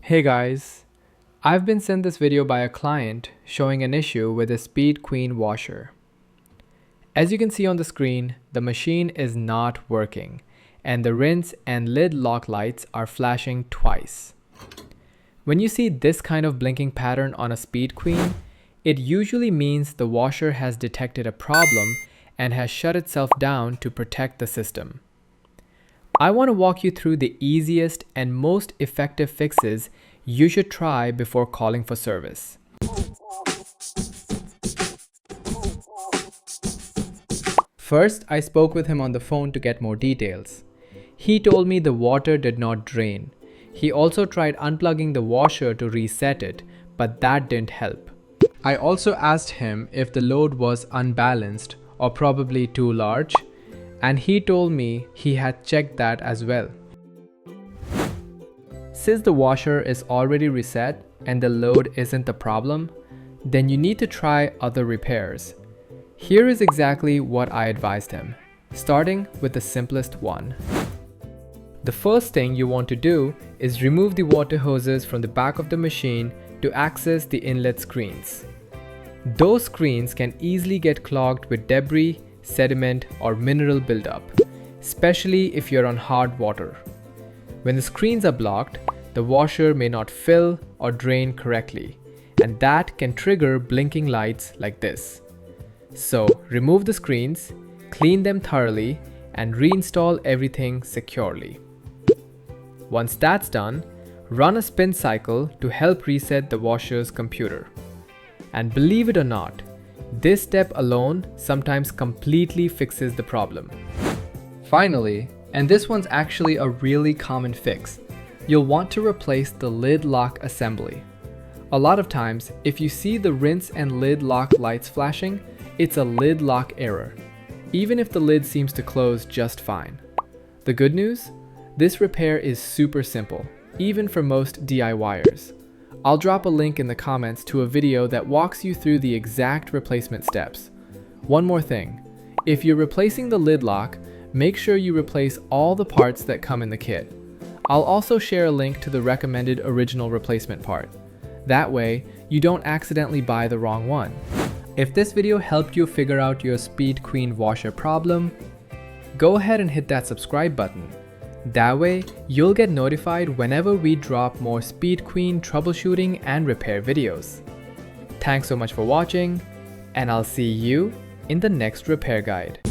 Hey guys, I've been sent this video by a client showing an issue with a Speed Queen washer. As you can see on the screen, the machine is not working and the rinse and lid lock lights are flashing twice. When you see this kind of blinking pattern on a Speed Queen, it usually means the washer has detected a problem and has shut itself down to protect the system. I want to walk you through the easiest and most effective fixes you should try before calling for service. First, I spoke with him on the phone to get more details. He told me the water did not drain. He also tried unplugging the washer to reset it, but that didn't help. I also asked him if the load was unbalanced or probably too large, and he told me he had checked that as well. Since the washer is already reset and the load isn't the problem, then you need to try other repairs. Here is exactly what I advised him, starting with the simplest one. The first thing you want to do is remove the water hoses from the back of the machine to access the inlet screens. Those screens can easily get clogged with debris, sediment, or mineral buildup, especially if you're on hard water. When the screens are blocked, the washer may not fill or drain correctly, and that can trigger blinking lights like this. So remove the screens, clean them thoroughly, and reinstall everything securely. Once that's done, run a spin cycle to help reset the washer's computer. And believe it or not, this step alone sometimes completely fixes the problem. Finally, and this one's actually a really common fix, you'll want to replace the lid lock assembly. A lot of times, if you see the rinse and lid lock lights flashing, it's a lid lock error, even if the lid seems to close just fine. The good news? This repair is super simple, even for most DIYers. I'll drop a link in the comments to a video that walks you through the exact replacement steps. One more thing, if you're replacing the lid lock, make sure you replace all the parts that come in the kit. I'll also share a link to the recommended original replacement part. That way, you don't accidentally buy the wrong one. If this video helped you figure out your Speed Queen washer problem, go ahead and hit that subscribe button. That way, you'll get notified whenever we drop more Speed Queen troubleshooting and repair videos. Thanks so much for watching, and I'll see you in the next repair guide.